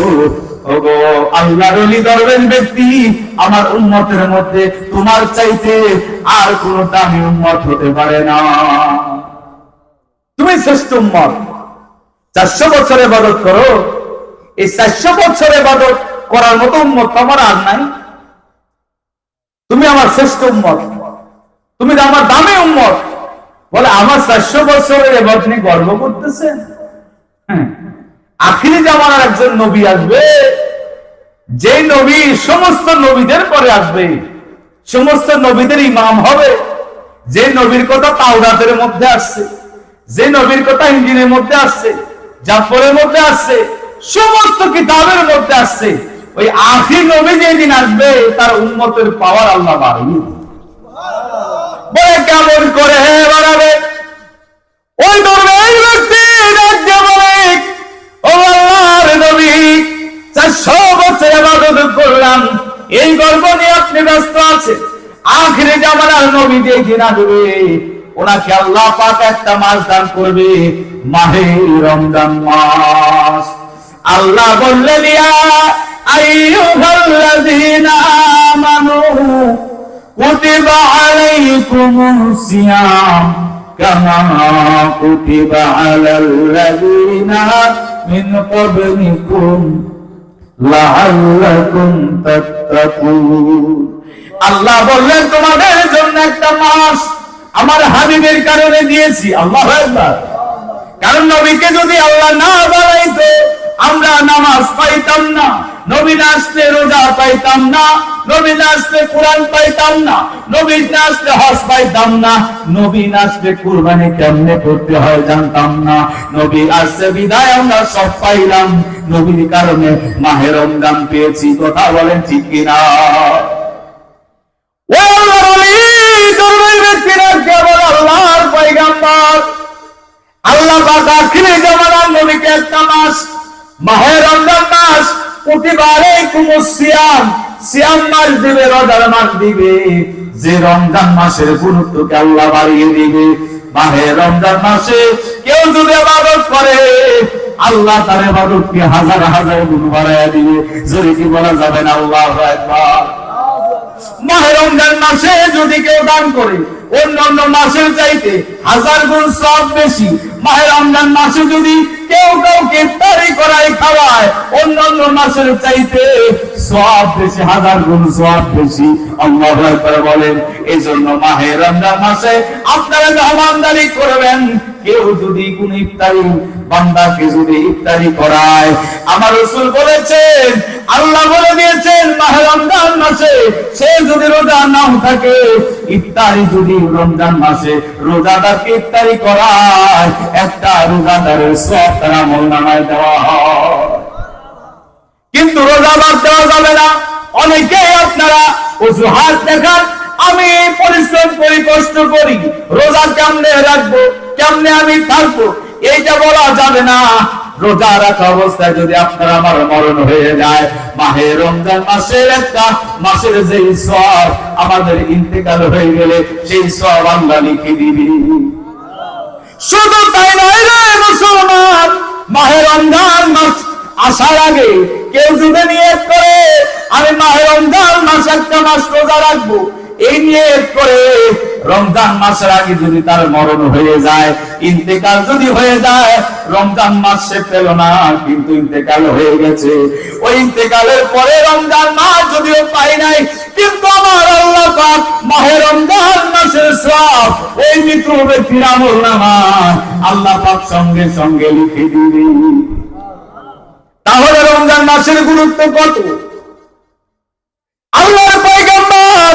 ওগো আল্লাহর ওলি দরবেশ ব্যক্তি, আমার উম্মতের মধ্যে তোমার চাইতে আর কোন দামি উম্মত হতে পারে না। তুমি শ্রেষ্ঠ উম্মত। 400 বছর ইবাদত করো। এই 400 বছর ইবাদত করার মতো উম্মত তোমার আর নাই। তুমি আমার শ্রেষ্ঠ উম্মত, তুমি আমার দামি উম্মত। বলে আমার 400 বছরের এবার তিনি গর্ব করতেছেন? আখিরি জামানার একজন নবী আসবে, যে নবী সমস্ত নবীদের পরে আসবে, সমস্ত নবীদের ইমাম হবে, যে নবীর কথা তাওরাতের মধ্যে আসছে, যে নবীর কথা ইঞ্জিনের মধ্যে আসছে, জাফরের মধ্যে আসছে, সমস্ত কিতাবের মধ্যে আসছে। ওই আখির নবী যেদিন আসবে তার উম্মতের পাওয়ার আল্লাহ বাড়াবে। বলে কেমন করে বাড়াবে? ওই ধর্মের ব্যক্তি রাজ্য বলে, ও আল্লাহর নবী 400 বছর ইবাদত করলাম, এই গর্ব নিয়ে আপনি ব্যস্ত আছেন। আখিরে জামানার নবী যেদিন আসবে ওনাকে আল্লাহ পাক একটা মাস দান করবে, মাহে রমজান মাস। আল্লাহ বললেন ইয়া আইয়ুহাল্লাযীনা আমানু কুতিবা আলাইকুমুস সিয়াম কামা কুতিবা আলাল্লাযীনা মিন ক্বাবলিকুম লাআল্লাকুম তাত্তাকুন। আল্লাহ বললেন তোমাদের জন্য একটা মাস আমার হাবিবের কারণে দিয়েছি। আল্লাহু আকবার। কারণ নবীকে যদি আল্লাহ না বানাইতো আমরা নামাজ পাইতাম না, নবী না আসলে রোজা পাইতাম না, নবী না আসলে কোরআন পাইতাম না, নবী না আসলে হজ পাইতাম না, নবী না আসলে কুরবানি কেমনে করতে হয় জানতাম না। নবী আসছে বিদায় আমরা সব পাইলাম, নবীর কারণে মাহে রমজান পেয়েছি। কথা বলেন ঠিক কিনা? ও আল্লাহর ওলি, দরবার ব্যক্তিরা কেবল আল্লাহর পয়গম্বর। আল্লাহ পাক আখিরে জামানার নবীকে একটা মাস, মাহে রমজান মাস, কুতিবা আলাইকুমুস সিয়াম, সিয়াম মাস দিবে, রোজার মাস দিবে। যে রমজান মাসের গুরুত্বকে আল্লাহ বাড়িয়ে দিবে। মাহে রমজান মাসে কেউ যদি ইবাদত করে আল্লাহ তার ইবাদতকে হাজার হাজার গুণ বাড়ায় দিবে। জোরে কি বলা যাবে না আল্লাহু আকবার? মাহে রমজান মাসে যদি কেউ দান করে অন্যান্য মাসের চাইতে হাজার গুণ সওয়াব বেশি। মাহে রমজান মাসে যদি কেউ কাউকে ইফতারি করায় খাওয়ায় অন্যান্য মাসের চাইতে সওয়াব বেশি, হাজার গুণ সওয়াব বেশি। আল্লাহু আকবার বলেন। এইজন্য মাহে রমজান মাসে আপনারা মেহমানদারি করবেন। কেউ যদি কোন ইফতারি বান্দাকে যদি ইফতারি করায়, আমার রাসূল বলেছেন, আল্লাহ বলে দিয়েছেন মাহে রমজান মাসে সে যদি রোজা নাও থাকে, ইফতারি যদি রমজান মাসে রোজাদারকে ইফতারি করায়, একটা রোজাদারের সওয়াব তার আমলনামায় দেওয়া হয়। কিন্তু রোজা বাদ দেওয়া যাবে না। অনেকেই আপনারা অজুহাত দেখান, আমি পরিশ্রম করি, কষ্ট করি, রোজা কেমনে রাখবো, কেমনে আমি থাকবো, এইটা বলা যাবে না। রোজা রাখা অবস্থায় যদি আপনার আমার মরণ হয়ে যায়, মাহে রমজান মাসের একটা মাসের যেই সওয়াব আমাদের ইন্তেকাল হয়ে গেলে সেই সওয়াব আল্লাহ লিখে দিবি। শুধু তাই নয় রে মুসলমান, মাহে রমজান মাস আসার আগে কেউ যদি নিয়ত করে আমি মাহে রমজান মাস একটা মাস রোজা রাখবো, এই নিয়ত করে রমজান মাসের আগে যদি তার মরণ হয়ে যায়, ইন্তেকাল যদি হয়ে যায়, রমজান মাস সে পেল না কিন্তু ইন্তেকাল হয়ে গেছে, ওই ইন্তেকালের পরে রমজান মাস যদিও পাই নাই, কিন্তু আমার আল্লাহ পাক মাহে রমজান মাসের সওয়াব ওই মৃত ব্যক্তির আমলনামায় আল্লাহ পাক সঙ্গে সঙ্গে লিখে দিবে। তাহলে রমজান মাসের গুরুত্ব কত? আল্লাহর পয়গম্বর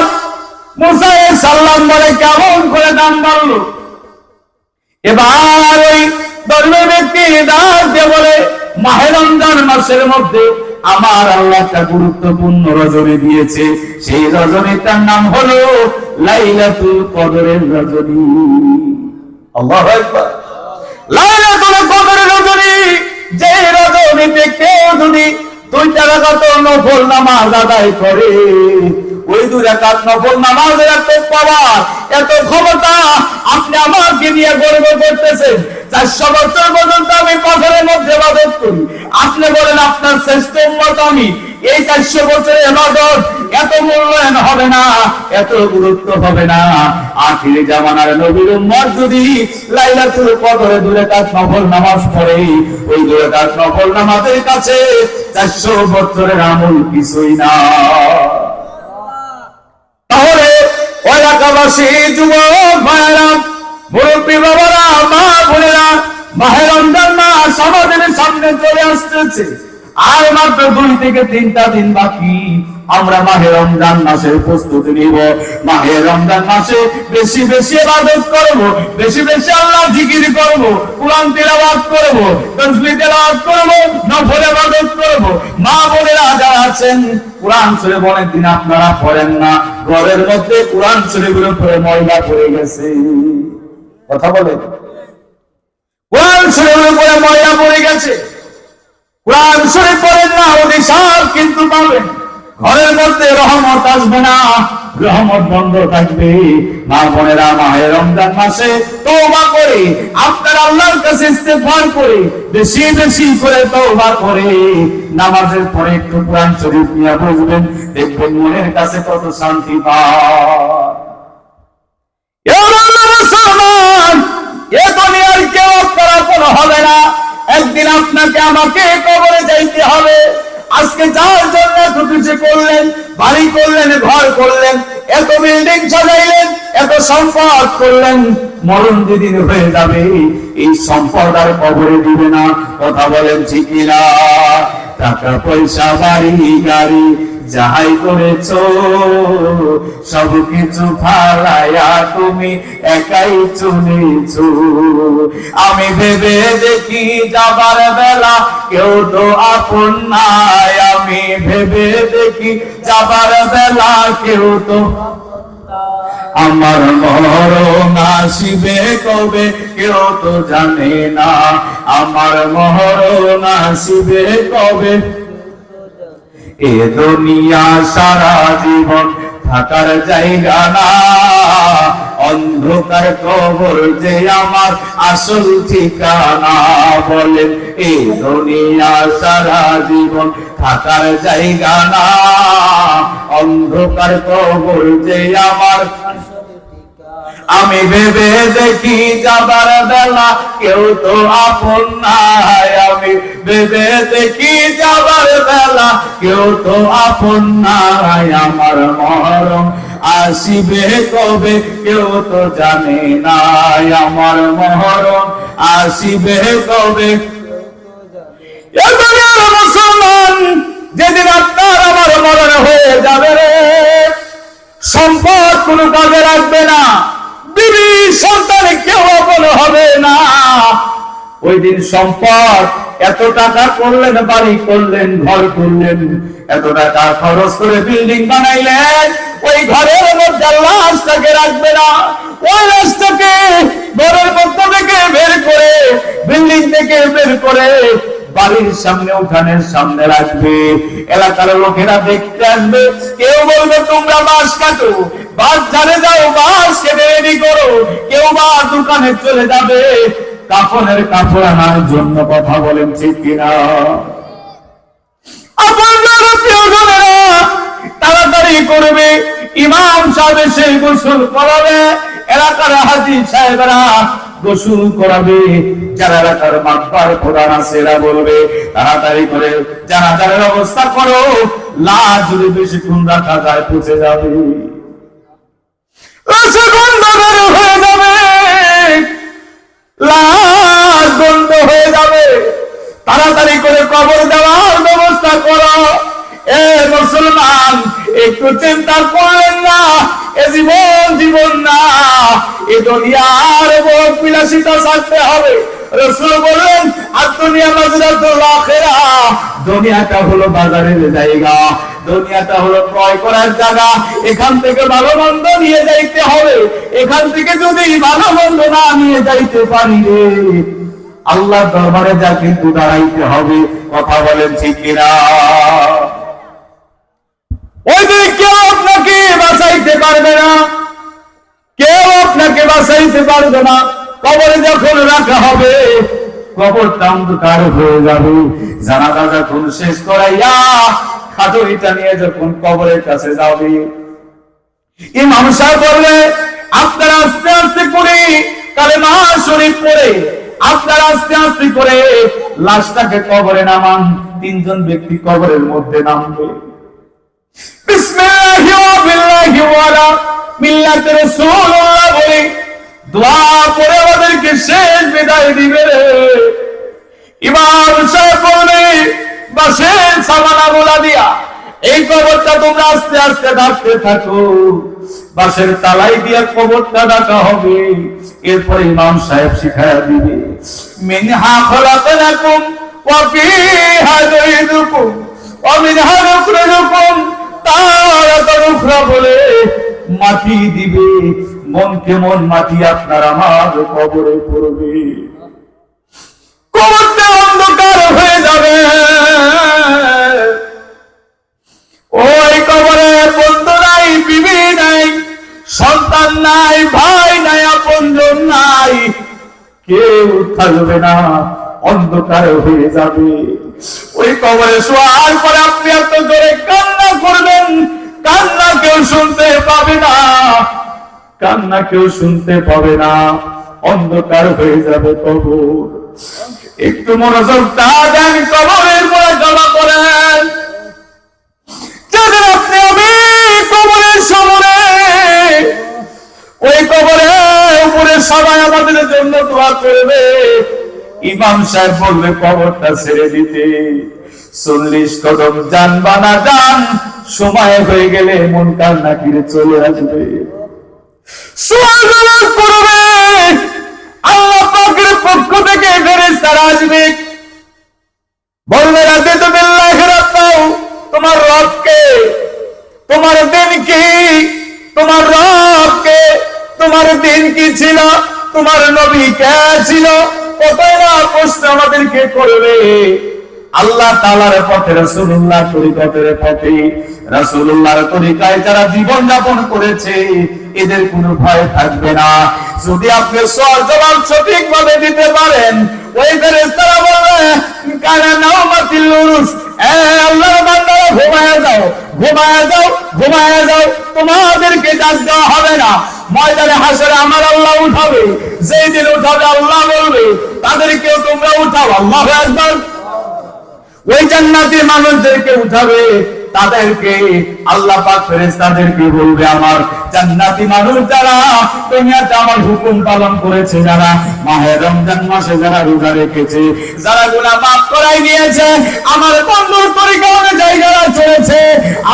মুসা আলাইহিস সালাম বলে কেমন করে দাম বাড়লো। এবার ওই ধর্মের ব্যক্তি দাস দিয়ে বলে মাহে রমজান মাসের মধ্যে আমার আল্লাহ একটা গুরুত্বপূর্ণ রজনী দিয়েছে, সেই রজনীটার নাম হলো লাইলাতুল কদরের রজনী। আল্লাহু আকবার। লাইলাতুল কদরের রজনী, যে রজনীতে কেউ যদি 2 রাকাত নফল নামাজ আদায় করে, ওই 2 রাকাত নফল নামাজের এত পাওয়ার, এত ক্ষমতা, আপনি আমাকে নিয়ে গর্ব করতেছেন। 400 বছর পর্যন্ত আমি পাথরের মধ্যে ইবাদত করি, আপনি বলেন আপনার শ্রেষ্ঠ উম্মত আমি। এই 400 বছরের ইবাদত এত মূল্যায়ন হবে না, এত গুরুত্ব হবে না। আখিরে জামানার নবীর উম্মত যদি লাইলাতুল কদরে 2 রাকাত নফল নামাজ পড়ে, ওই 2 রাকাত নফল নামাজের কাছে 400 বছরের আমল কিছুই না। তাহলে প্রবাসী যুবক ভাইরা, মুরব্বী বাবারা, মা বোনেরা, মাহে রমজান মাস আমাদের সামনে চলে আসতেছে। আর মাত্র 2 থেকে 3টা দিন বাকি। আমরা মাহে রমজান মাসের প্রস্তুতি নিব। মাহে রমজান মাসে বেশি বেশি ইবাদত করব, বেশি বেশি আল্লাহ জিকির করব, কুরআন তেলাওয়াত করব, তাসবিহ তেলাওয়াত করব, নফল ইবাদত করব। মা বোনেরা যারা আছেন, কুরআন শরীফ অনেক দিন আপনারা পড়েন না, ঘরের মধ্যে কুরআন শরীফের উপরে ময়লা পড়ে গেছে। কথা বলে, কুরআন শরীফের উপরে ময়লা পড়ে গেছে। কুরআন শরীফ পড়েন না, অভিশাপ কিন্তু পাবেন। ঘরের মধ্যে রহমত আসবে না, রহমত বন্ধ থাকবে। মা বোনেরা, মাহে রমজান মাসে তওবা করে, আপনারা আল্লাহর কাছে ইস্তেগফার করে, বেশি বেশি করে তওবা করে, নামাজের পরে একটু কুরআন শরীফ নিয়ে বসবেন, দেখবেন মনের কাছে কত শান্তি পায়। এ মুসলমান, এ দুনিয়ার কেউ আপনার আপন হবে না। একদিন আপনাকে আমাকে কবরে যাইতে হবে। আজকে যার জন্য এত কিছু করলেন, বাড়ি করলেন, ঘর করলেন, এত বিল্ডিং সাজাইলেন, এত সম্পদ করলেন, মরণ যেদিন হয়ে যাবে এই সম্পদ আর কবরে দিবে না। কথা বলেন ঠিক কিনা? টাকা পয়সা বাড়ি গাড়ি যাহাই করেছো, সবকিছু ফালাইয়া তুমি একাই চলেছো। আমি ভেবে দেখি যাবার বেলা কেউ তো আপন নাই। আমি ভেবে দেখি যাবার বেলা কেউ তো, আমার মরণ আসিবে কবে কেউ তো জানে না। আমার মরণ আসিবে কবে, এ দুনিয়া সারা জীবন থাকার জায়গা না। অন্ধকার কবর যে আমার আসল ঠিকানা। বলেন, এ দুনিয়া সারা জীবন থাকার জায়গা না। অন্ধকার কবর যে আমার, আমি ভেবে দেখি যাবার বেলা কেউ তো আপন নাই। আমি ভেবে দেখি যাবার বেলা কেউ তো আপন নাই। আমার মরণ আসিবে কবে কেউ তো জানে না। আমার মরণ আসিবে কবে। মুসলমান, যেদিন আপনার আমার মরণ হয়ে যাবে রে, সম্পদ কোনো কাজে রাখবে না, বিবি সন্তান কেউ আপন হবে না। ওই দিন সম্পদ, এত টাকা করলেন, বাড়ি করলেন, ঘর করলেন, এত টাকা খরচ করে বিল্ডিং বানাইলেন, ওই ঘরের মধ্যে লাশটাকে রাখবে না। ওই লাশটাকে ঘরের মধ্য থেকে বের করে, বিল্ডিং থেকে বের করে বাড়ির সামনে, উঠানের সামনে রাখবে। এলাকার লোকেরা দেখতে আসবে, কেউ বলবে তোমরা বাঁশ কাটো, বাঁশ ঝাড়ে যাও, বাঁশ কেটে রেডি করো। কেউ বা দোকানে চলে যাবে কাফনের কাপড় আনার জন্য। কথা বলেন ঠিক কিনা? আপনারা প্রিয়জনেরা তাড়াতাড়ি করবে, ইমাম সাহেব সেই গোসল করাবে, এলাকার হাজী সাহেবরা গোসল করাবে, যারা এলাকার মাতবার প্রধান আছে এরা বলবে তাড়াতাড়ি করে জানাজার ব্যবস্থা করো, লাশ যদি বেশিক্ষণ রাখা যায় পচে যাবে, হয়ে যাবে, লাশ বন্ধ হয়ে যাবে। তাড়াতাড়ি করে কবর দেওয়ার ব্যবস্থা করো। এ মুসলমান, একটু চিন্তা করলেন না? এ জীবন জীবন না, এ দুনিয়ার ভোগ বিলাসিতা ছাড়তে হবে। রাসূল বললেন, আর দুনিয়া মাজরাতুল আখিরাহ, দুনিয়াটা হলো বাজারের জায়গা, দুনিয়াটা হলো ক্রয় করার জায়গা। এখান থেকে ভালো মন্দ নিয়ে যাইতে হবে। এখান থেকে যদি ভালো মন্দ না নিয়ে যাইতে পারি রে, আল্লাহর দরবারে যা কিন্তু দাঁড়াইতে হবে। কথা বলেন ঠিক কিনা? ওই দিন কেউ আপনাকে বাঁচাইতে পারবে না, কেউ আপনাকে বাঁচাইতে পারবে না। কবরে যখন রাখা হবে, কবরটা অন্ধকার হয়ে যাবে। জানাজা যখন শেষ করাইয়া খাটুরিটা নিয়ে যখন কবরের কাছে যাবে, ইমাম সাহেব বলবে আপনারা আস্তে আস্তে করে কালেমা শরীফ পড়ে, আপনারা আস্তে আস্তে করে লাশটাকে কবরে নামান। 3 জন ব্যক্তি কবরের মধ্যে নামবে। বিসমিল্লাহি ওয়া বিল্লাহি ওয়া লা মিল্লাতে রাসূলুল্লাহ বলে দোয়া করে আমাদেরকে শেষ বিদায় দিবে। ইমাম সাহেব বলে বাসের সামানা বলা দিয়া এই কবরটা তোমরা আস্তে আস্তে ঢাকতে থাকো, বাসের তালাই দিয়া কবরটা ঢাকা হবে। এরপর ইমাম সাহেব শিখায়া দিবে মিনহা খলাকনাকুম ওয়া ফিহা নুঈদুকুম ওয়া মিনহা নুখরিজুকুম তারাতান উখরা বলে মাটি দিবে। মন কেমন মাটি আপনার আমার কবরে পড়বে, কবরটা অন্ধকার হয়ে যাবে। ওই কবরে বন্ধু নাই, বিবি নাই, সন্তান নাই, ভাই নাই, আপনজন নাই, কেউ থাকবে না, অন্ধকার হয়ে যাবে। ওই কবরে শোয়ার পরে আপনি এত জোরে কান্না করবেন, কান্না কেউ শুনতে পাবে না, কান্না কেউ শুনতে পাবে না, অন্ধকার হয়ে যাবে কবর। একটু মনোযোগ দেন, কবরের পরে জমা করেন। যাদের আপনি আমি কবরের সামনে, ওই কবরের উপরে সবাই আমাদের জন্য দোয়া করবে। ইমাম সাহেব বলবে কবরটা ছেড়ে দিতে, 40 কদম যান বানা যান, সময় হয়ে গেলে মুনকার নাকির চলে আসবে, সুবহানাল্লাহ করবে। আল্লাহ পাকের পক্ষ থেকে ফেরেশতারা আসবে, বলবে রাদিতু বিল্লাহি রাব্বাও, তোমার রবকে, তোমার দিন কি, তোমার রবকে, তোমার দিন কি ছিল, তোমার নবী কে ছিল, কতই না প্রশ্ন আমাদেরকে করবে। আল্লাহ তাআলার পথে, রাসূলুল্লাহ তরিকতের পথে, রাসূলুল্লাহর তরিকায় যারা জীবন যাপন করেছে এদের কোনো ভয় থাকবে না। যদি আপনি সওয়াল জবাব সঠিকভাবে দিতে পারেন, ওই ফেরেশতারা বলবে কানা নাওমাতিল উরুস, আল্লাহর বান্দারা ঘুমায়া যাও, ঘুমায়া যাও, ঘুমায়া যাও, তোমাদেরকে ডাক দেওয়া হবে না। ময়দানে হাসরে আমার আল্লাহ উঠাবে, যেই দিন উঠাবে আল্লাহ বলবে তাদেরকেও তোমরা উঠাও, আল্লাহু আকবার। ওই জান্নাতি মানুষদেরকে উঠাবে, তাদেরকে আল্লাহ পাক ফেরেশতাদেরকে বলবে আমার জান্নাতি মানুষ যারা দুনিয়াতে আমার হুকুম পালন করেছে, যারা মাহে রমজান মাসে যারা রোজা রেখেছে, যারা গুনাহ মাফ করাই দিয়েছে, আমার বন্ধুর তরিকা অনুযায়ী যারা চলেছে,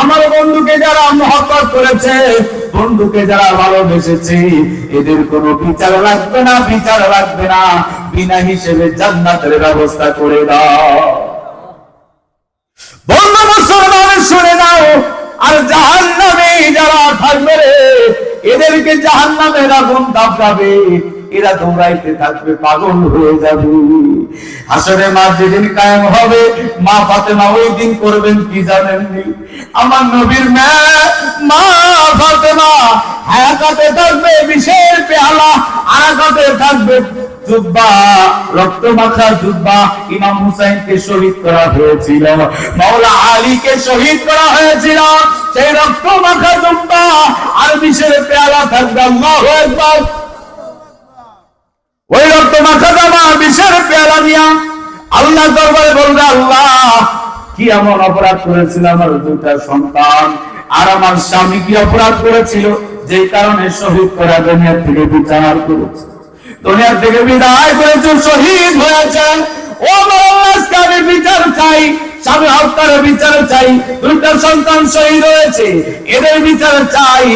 আমার বন্ধুকে যারা মহব্বত করেছে, বন্ধুকে যারা ভালোবেসেছে, এদের কোনো বিচার লাগবে না, বিচার লাগবে না, বিনা হিসেবে জান্নাতের ব্যবস্থা করে দাও। বন্ধু মুসলমান শুনে নাও, আর জাহান্নামে যারা থাকবে রে, এদেরকে জাহান্নামের আগুন দাববে, এরা দৌড়াইতে থাকবে, পাগল হয়ে যাবে। হাসরের মাঠ যেদিন কায়েম হবে, মা ফাতেমা ওই দিন করবেন কি জানেননি? আমার নবীর মেয়ে মা ফাতেমা এক হাতে থাকবে বিষের পেয়ালা, আর এক হাতে থাকবে জুব্বা, রক্ত মাখা জুব্বা। ইমাম হুসাইনকে শহীদ করা হয়েছিল, মাওলা আলীকে শহীদ করা হয়েছিল, সেই রক্ত মাখা জুব্বা আর বিষের পেয়ালা থাকবে। আল্লাহু আকবার। ওই রক্ত মাখা জামা বিষের পেয়ালা নিয়া আল্লাহ দরবারে বলবে আল্লাহ কি এমন অপরাধ করেছিল আমার দুইটা সন্তান, আর আমার স্বামী কি অপরাধ করেছিল যে কারণে শহীদ করা, দুনিয়া থেকে বিচার করেছে, দুনিয়া থেকে বিদায় করেছে, শহীদ হয়েছেন। ও আল্লাহ, আমি বিচার চাই, স্বামী হত্যার বিচার চাই, দুইটা সন্তান শহীদ হয়েছে, এদের বিচার চাই।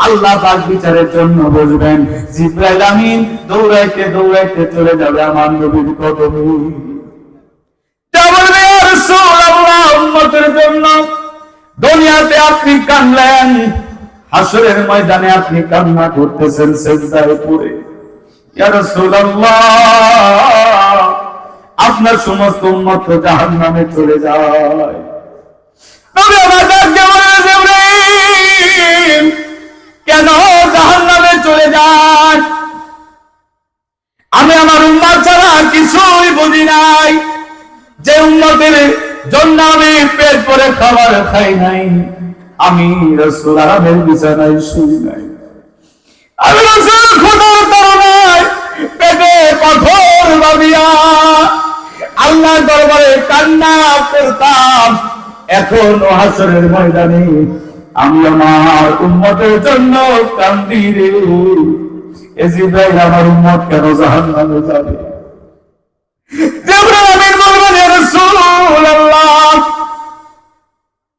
আল্লাহ পাক বিচারের জন্য বসবেন, জিবরাইল আমিন দৌড়াইতে দৌড়াইতে চলে যাবে আমার নবীর কদমে। বলবে ইয়া রাসূলুল্লাহ, উম্মতের জন্য দুনিয়াতে আপনি কাঁদলেন, হাসরের ময়দানে আপনি কান্না করতেছেন সিজদায় পড়ে। ইয়া রাসূলুল্লাহ, আপনার সমস্ত উম্মত জাহান্নামে চলে যায়। নবী আমাদেরকে বলে জিবরাইল কেন জাহান্নামে চলে যায়? আমি আমার উম্মত ছাড়া কিছুই বুঝি নাই, যে উম্মতের জন্য আমি পেট ভরে খাবার খাই নাই, আমি রাসূল আরামের বিছানায় শুই নাই, আমি রাসূল খোদার তরবায় পেটে পাথর ভাবিয়া আল্লাহর দরবারে কান্না করতাম। এখন হাসরের ময়দানে আমি আমার উম্মতের জন্য কান্দি রে। জিবরাইল আমার উম্মত কেন জাহান্নামে যাবে? জিবরাইল আমিন বলবেন ইয়া রাসূলুল্লাহ,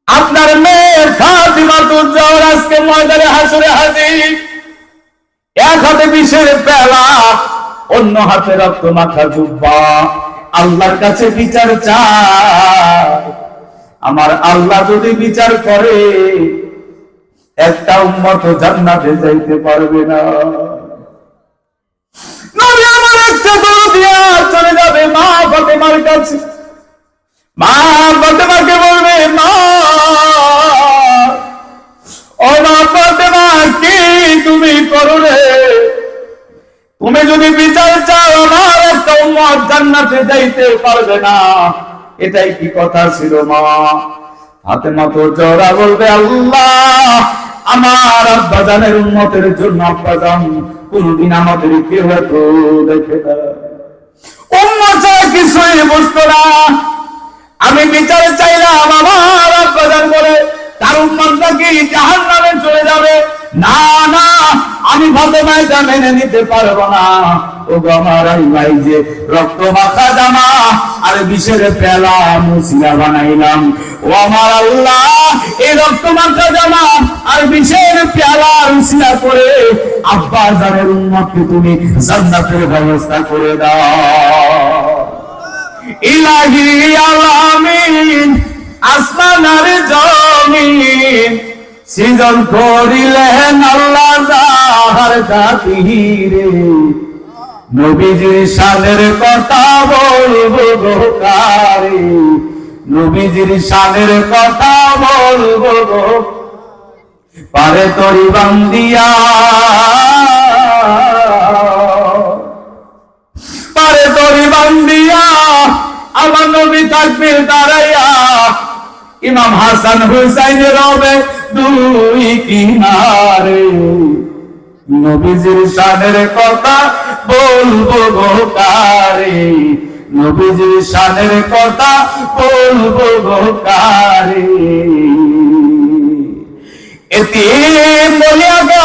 আপনার মেয়ে ফাতিমাতুজ জহরা আজকে ময়দানে হাসরে হাজির। এক হাতে বিষের পেলা, অন্য হাতে রক্ত মাখা জুব্বা। আল্লাহর কাছে বিচার চায়। আমার আল্লাহ যদি বিচার করে, একটা উম্মত জান্নাতে যাইতে পারবে না। নবী আমার একটা দৌড় দিয়া চলে যাবে মা ফাতেমার কাছে। মা ফাতেমাকে বলবে, মা ও মা ফাতেমা, কি তুমি করো রে? তুমি যদি বিচার চাও, আমার একটা উম্মত জান্নাতে যাইতে পারবে না, এটাই কি কথা ছিল মা? ফাতেমা তো জোরা বলবে, আল্লাহ আমার আব্বাজানের উম্মতের জন্য আব্বাজান কোনদিন আমাদের কেউ এত দেখে না। উম্মত ছাড়া কিছুই বুঝতো না। আমি বিচার চাইলাম, আমার আব্বাজান বলে তার উম্মতটা কি জাহান্নামে চলে যাবে? না না, আমি ফাতেমা এটা মেনে নিতে পারবো না। ও আমার আল্লাহ, যে রক্ত মাখা জামা আর বিষের পেলা মুসিলা বানাইলাম, ও আমার আল্লাহ, এই রক্ত মাখা জামা আর বিষের পেলা মুসিলা করে আব্বা জানের উম্মতকে তুমি জান্নাতের ব্যবস্থা করে দাও। ইলাহি আলামিন, আসমান আর জমিন সৃজন করিলেন আল্লাহ যাহার খাতিরে। নবীজির শানের কথা বলবো গো কারে, নবীজির শানের কথা বলবো গো পারে তরি বান্দিয়া, পারে তরি বান্দিয়া। আমার নবী তাকবীর দাঁড়াইয়া, ইমাম হাসান হুসাইনের রবে দুই কিনারে। নবীজির শানের কথা বলবো গো কারে, নবীজির শানের কথা বলবো গো কারে। এতে বলিয়া গো